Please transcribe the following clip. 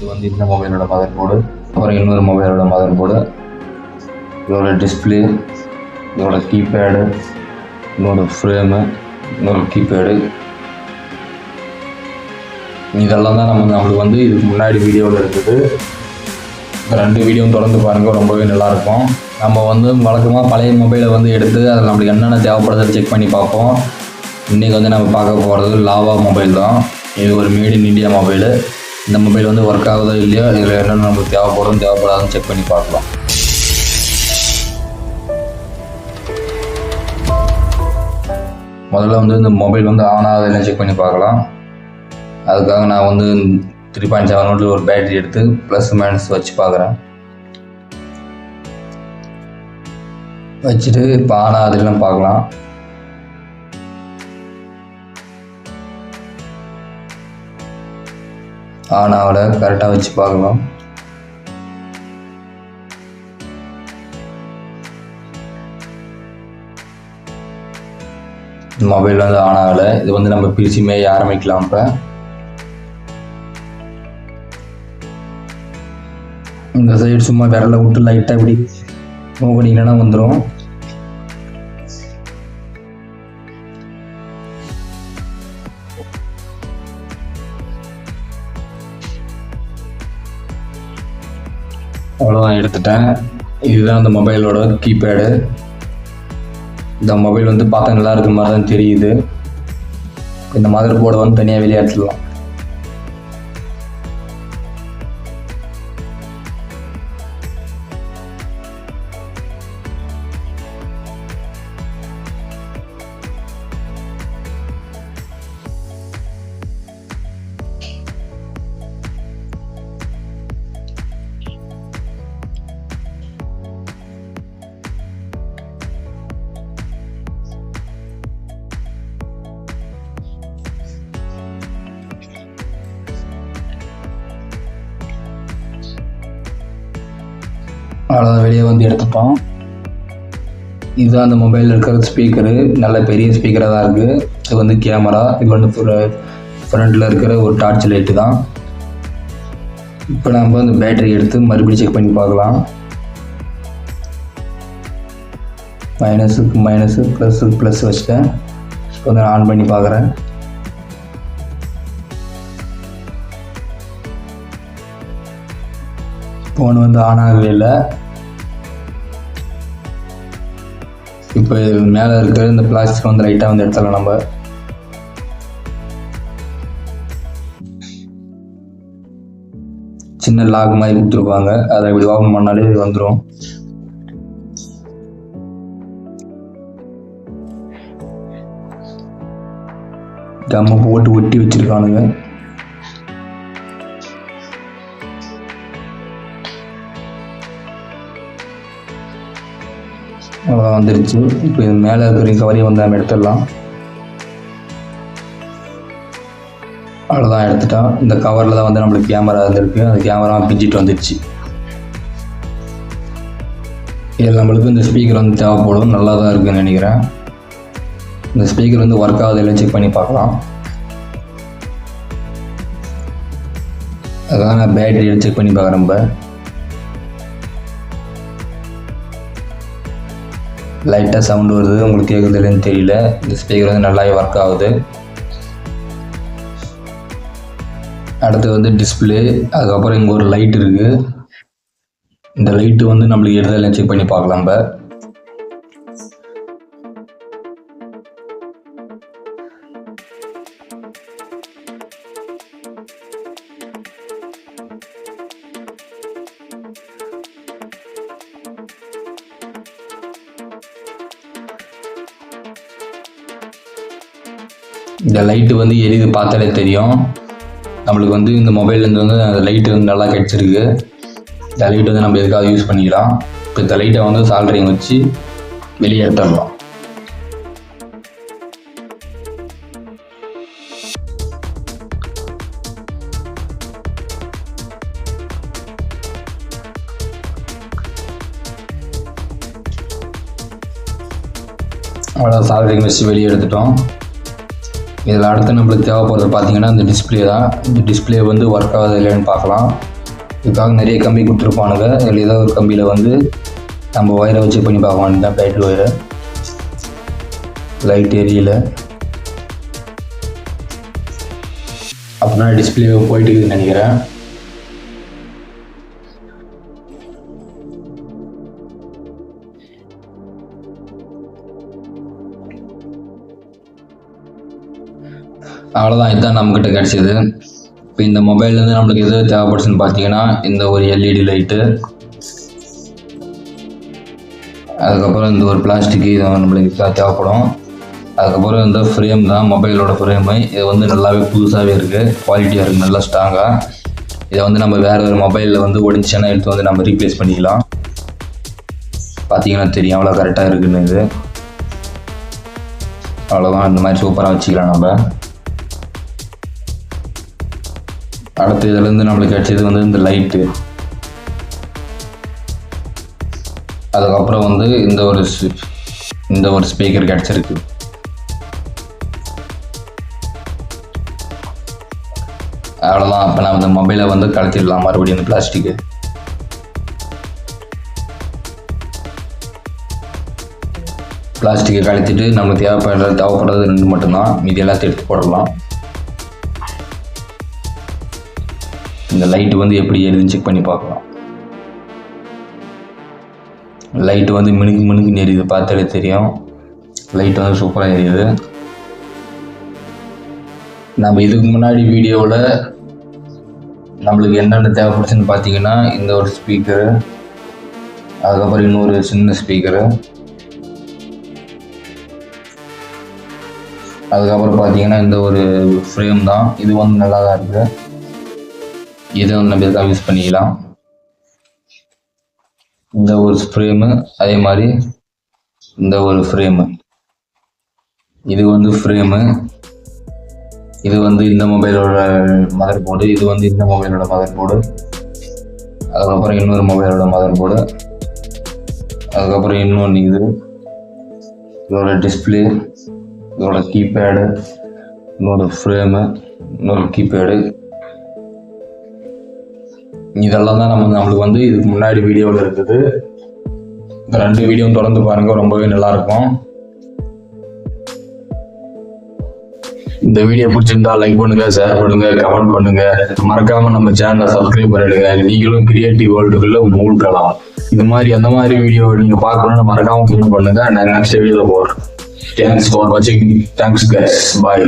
இது வந்து இந்த மொபைலோட மதர் போர்டு, அப்புறம் இன்னொரு மொபைலோட மதர் போர்டு, இதோட டிஸ்பிளே, இதோட கீபேடு, இன்னொரு ஃப்ரேமு, இன்னொரு கீபேடு. இதெல்லாம் தான் நம்மளுக்கு வந்து இதுக்கு முன்னாடி வீடியோவில் இருக்குது. ரெண்டு வீடியோவும் தொடர்ந்து பாருங்கள், ரொம்பவே நல்லாயிருக்கும். நம்ம வந்து வழக்கமாக பழைய மொபைலை வந்து எடுத்து அதில் நம்மளுக்கு என்னென்ன தேவைப்படுதுன்னு செக் பண்ணி பார்ப்போம். இன்றைக்கி வந்து நம்ம பார்க்க போகிறது லாவா மொபைல் தான். இது ஒரு மேட் இன் இந்தியா மொபைலு. இந்த மொபைல் வந்து ஒர்க் ஆகுதோ இல்லையோ, இதில் என்னென்ன நமக்கு தேவைப்படாதுன்னு செக் பண்ணி பார்க்கலாம். முதல்ல வந்து இந்த மொபைல் வந்து ஆன் ஆகுதுன்னு செக் பண்ணி பார்க்கலாம். அதுக்காக நான் வந்து 3.7 வோல்ட் ஒரு பேட்டரி எடுத்து ப்ளஸ் மைனஸ் வச்சு பார்க்குறேன். வச்சுட்டு இப்போ ஆன் ஆகுதுன்னு பார்க்கலாம். ஆன் ஆகலை, கரெக்டாக வச்சு பார்க்கலாம். மொபைல் வந்து ஆன் ஆகலை. இது வந்து நம்ம பிசி மேய ஆரம்பிக்கலாம். இப்போ இந்த சைடு சும்மா விரலை விட்டு லைட்டாக இப்படி மூவ் பண்ணிங்கன்னா வந்துடும். அவ்வளோதான், எடுத்துட்டேன். இதுதான் அந்த மொபைலோட கீபேடு. இந்த மொபைல் வந்து பார்த்தா நல்லா இருக்கிற மாதிரி தான் தெரியுது. இந்த மதர் போர்டை வந்து தனியாக வெளியேற்றலாம். அவ்வளோதான், வெளியே வந்து எடுத்துட்டோம். இதுதான் அந்த மொபைலில் இருக்கிற ஸ்பீக்கரு. நல்ல பெரிய ஸ்பீக்கராக தான் இருக்குது. இது வந்து கேமரா. இது வந்து ஃப்ரண்ட்டில் இருக்கிற ஒரு டார்ச் லைட்டு தான். இப்போ நம்ம அந்த பேட்டரி எடுத்து மறுபடியும் செக் பண்ணி பார்க்கலாம். மைனஸுக்கு மைனஸு, ப்ளஸுக்கு ப்ளஸ் வச்சுட்டேன். இப்போ வந்து ஆன் பண்ணி பார்க்குறேன். ஃபோன் வந்து ஆன் ஆகவே இல்லை. இப்போ மேலே இருக்கிற இந்த பிளாஸ்டிக் வந்து லைட்டாக வந்து எடுத்துடலாம். நம்ம சின்ன லாக் மாதிரி கொடுத்துருப்பாங்க, அதை இப்படி ஓப்பன் பண்ணாலே இது வந்துடும். கம்மை போட்டு ஒட்டி வச்சிருக்கானுங்க. அவ்வளோதான், வந்துருச்சு. இப்போ இது மேலே இருக்கிற கவரையும் வந்து நம்ம எடுத்துடலாம். அவ்வளோதான், எடுத்துட்டோம். இந்த கவரில் தான் வந்து நம்மளுக்கு கேமரா வந்துருக்கு. அந்த கேமரா பிஞ்சிட்டு வந்துடுச்சு. இதில் நம்மளுக்கு இந்த ஸ்பீக்கர் வந்து தேவைப்படும். நல்லா தான் இருக்குதுன்னு நினைக்கிறேன். இந்த ஸ்பீக்கர் வந்து ஒர்க் ஆகுது இல்லை செக் பண்ணி பார்க்கலாம். அதான் நான் பேட்டரி செக் பண்ணி பார்க்குறேன். இப்போ லைட்டாக சவுண்டு வருது, உங்களுக்கு கேட்குறது இல்லைன்னு தெரியல. இந்த ஸ்பீக்கர் வந்து நல்லாவே ஒர்க் ஆகுது. அடுத்து வந்து டிஸ்பிளே, அதுக்கப்புறம் இங்கே ஒரு லைட் இருக்குது. இந்த லைட்டு வந்து நம்மளுக்கு எடுத்து செக் பண்ணி பார்க்கலாம். இப்போ இந்த லைட்டு வந்து எரியுது, பார்த்தாலே தெரியும். நம்மளுக்கு வந்து இந்த மொபைல்லேருந்து வந்து அந்த லைட்டு வந்து நல்லா கிடச்சிருக்கு. இந்த லைட் வந்து நம்ம எதுக்காக யூஸ் பண்ணிக்கலாம். இப்போ இந்த லைட்டை வந்து சால்டரிங் வச்சு வெளியே எடுத்துடலாம். அவ்வளோ சால்டரிங் வச்சு வெளியே எடுத்துட்டோம். இதில் அடுத்து நம்மளுக்கு தேவைப்படுறது பார்த்தீங்கன்னா இந்த டிஸ்பிளே தான். இந்த டிஸ்பிளே வந்து ஒர்க் ஆகுது இல்லைன்னு பார்க்கலாம். இதுக்காக நிறைய கம்பி கொடுத்துருப்பானுங்க. இதில் ஏதாவது ஒரு கம்பியில் வந்து நம்ம ஒயரை வச்சு பண்ணி பார்க்க வேண்டியதான். லைட் ஒயரை, லைட் எரியல அப்படின்னா டிஸ்பிளே போயிட்டு இருக்குதுன்னு நினைக்கிறேன். அவ்வளோதான், இதுதான் நம்மக்கிட்ட கிடச்சிது. இப்போ இந்த மொபைல்லேருந்து நம்மளுக்கு எது தேவைப்படுச்சுன்னு பார்த்தீங்கன்னா இந்த ஒரு எல்இடி லைட்டு, அதுக்கப்புறம் இந்த ஒரு பிளாஸ்டிக்கு இதை நம்மளுக்கு தேவைப்படும். அதுக்கப்புறம் இந்த ஃப்ரேம் தான், மொபைலோட ஃப்ரேமு. இது வந்து நல்லாவே புதுசாகவே இருக்குது, குவாலிட்டியாக இருக்குது, நல்லா ஸ்ட்ராங்காக. இதை வந்து நம்ம வேறு ஒரு மொபைலில் வந்து ஒடிஞ்சுன்னா எடுத்து வந்து நம்ம ரீப்ளேஸ் பண்ணிக்கலாம். பார்த்தீங்கன்னா தெரியும் அவ்வளோ கரெக்டாக இருக்குன்னு. இது அவ்வளோதான், இந்த மாதிரி சூப்பராக வச்சுக்கலாம் நம்ம. அடுத்து இதுலேருந்து நம்மளுக்கு கிடச்சது வந்து இந்த லைட்டு, அதுக்கப்புறம் வந்து இந்த ஒரு ஸ்பீக்கர் கிடச்சிருக்கு. அவ்வளோதான். அப்போ நான் இந்த மொபைலை வந்து கழட்டிடலாம் மறுபடியும் இந்த பிளாஸ்டிக்கு. பிளாஸ்டிக்கை கழட்டிட்டு நம்மளுக்கு தேவைப்படுறது 2 மட்டும்தான், மீதி எல்லாத்தையும் எடுத்து போடலாம். இந்த லைட்டு வந்து எப்படி எரியுதுன்னு செக் பண்ணி பார்க்கலாம். லைட்டு வந்து மினுக்கு எரியுது, பார்த்தாலே தெரியும். லைட் வந்து சூப்பராக எரியுது. நம்ம இதுக்கு முன்னாடி வீடியோவில் நம்மளுக்கு என்னென்ன தேவைப்படுச்சுன்னு பார்த்தீங்கன்னா இந்த ஒரு ஸ்பீக்கரு, அதுக்கப்புறம் இன்னொரு சின்ன ஸ்பீக்கரு, அதுக்கப்புறம் பார்த்தீங்கன்னா இந்த ஒரு ஃப்ரேம் தான். இது வந்து நல்லா தான் இருக்குது. இதை வந்து நம்ம எதுக்காக யூஸ் பண்ணிக்கலாம். இந்த ஒரு ஃப்ரேமு, அதே மாதிரி இந்த ஒரு ஃப்ரேமு, இது வந்து ஃப்ரேமு, இது வந்து இந்த மொபைலோட மதர் போர்டு, இது வந்து இந்த மொபைலோட மதர் போர்டு, அதுக்கப்புறம் இன்னொரு மொபைலோட மதர் போர்டு, அதுக்கப்புறம் இன்னொன்று இதோட டிஸ்பிளே, இதோட கீபேடு, இன்னொரு ஃப்ரேமு, இன்னொரு கீபேடு. இதெல்லாம் தான் நம்மளுக்கு வந்து இதுக்கு முன்னாடி வீடியோவில் இருக்குது. இந்த 2 வீடியோவும் தொடர்ந்து பாருங்கள், ரொம்பவே நல்லாயிருக்கும். இந்த வீடியோ பிடிச்சிருந்தா லைக் பண்ணுங்க, ஷேர் பண்ணுங்க, கமெண்ட் பண்ணுங்க. மறக்காம நம்ம சேனலை சப்ஸ்கிரைப் பண்ணிடுங்க. நீங்களும் கிரியேட்டிவ் வேர்ல்டுக்குள்ள மூழ்கலாம். இது மாதிரி அந்த மாதிரி வீடியோ நீங்க பார்க்கணும்னு மறக்காம கமெண்ட் பண்ணுங்க. நான் நெக்ஸ்ட் வீடியோல போறேன். தேங்க்ஸ் ஃபார் வாட்சிங். Thanks guys. பாய்.